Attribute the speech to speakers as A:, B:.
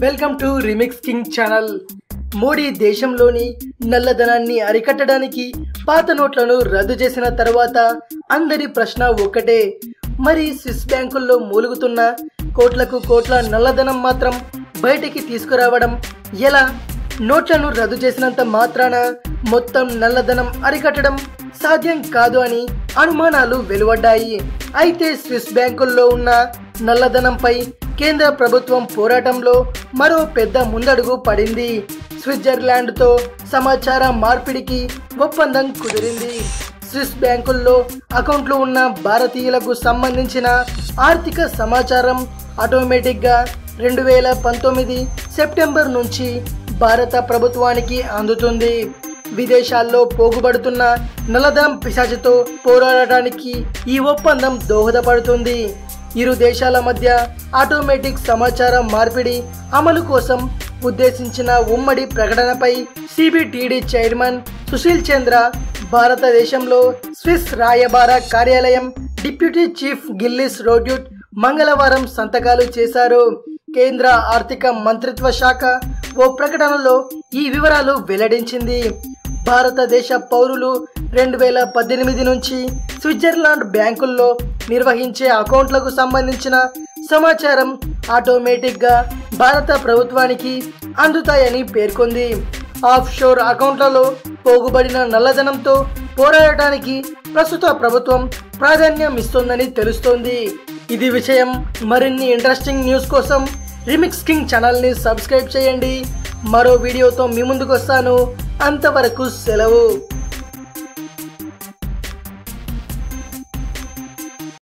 A: Welcome to remix king channel. Modi దేశంలోని నల్లధనాన్ని అరికట్టడానికి పాత నోట్లను రద్దు చేసిన తర్వాత అందరి ప్రశ్న ఒక్కటే, మరి స్విస్ బ్యాంకుల్లో మూలుగుతున్న కోట్లకు కోట్ల నల్లధనం మాత్రం బయటికి తీసుకురావడం ఎలా? నోట్లను రద్దు చేసినంత మాత్రాన మొత్తం నల్లధనం అరికట్టడం సాధ్యం కాదు అని అనుమానాలు వెలువడ్డాయి. అయితే స్విస్ బ్యాంకుల్లో ఉన్న నల్లధనంపై కేంద్ర ప్రభుత్వం పోరాటంలో మరో పెద్ద ముందడుగు పడింది. స్విట్జర్లాండ్తో సమాచార మార్పిడికి ఒప్పందం కుదిరింది. స్విస్ బ్యాంకుల్లో అకౌంట్లు ఉన్న భారతీయులకు సంబంధించిన ఆర్థిక సమాచారం ఆటోమేటిక్గా 2019 సెప్టెంబర్ నుంచి భారత ప్రభుత్వానికి అందుతుంది. విదేశాల్లో పోగుబడుతున్న నల్లధనం పిశాచితో పోరాడటానికి ఈ ఒప్పందం దోహదపడుతుంది. ఇరు దేశాల మధ్య ఆటోమేటిక్ సమాచార మార్పిడి అమలు కోసం ఉద్దేశించిన ఉమ్మడి ప్రకటనపై సిబిటిడి చైర్మన్ సుశీల్ చంద్ర, భారతదేశంలో స్విస్ రాయబార కార్యాలయం డిప్యూటీ చీఫ్ గిల్లిస్ రోడ్యూట్ మంగళవారం సంతకాలు చేశారు. కేంద్ర ఆర్థిక మంత్రిత్వ శాఖ ఓ ప్రకటనలో ఈ వివరాలు వెల్లడించింది. భారతదేశ పౌరులు 2018 నుంచి స్విట్జర్లాండ్ బ్యాంకుల్లో నిర్వహించే అకౌంట్లకు సంబంధించిన సమాచారం ఆటోమేటిక్గా భారత ప్రభుత్వానికి అందుతాయని పేర్కొంది. ఆఫ్ షోర్ అకౌంట్లలో పోగుబడిన నల్లధనంతో పోరాడటానికి ప్రస్తుత ప్రభుత్వం ప్రాధాన్యం ఇస్తోందని తెలుస్తోంది. ఇది విషయం. మరిన్ని ఇంట్రెస్టింగ్ న్యూస్ కోసం రిమిక్స్ కింగ్ ఛానల్ని సబ్స్క్రైబ్ చేయండి. మరో వీడియోతో మీ ముందుకు వస్తాను. అంతవరకు సెలవు.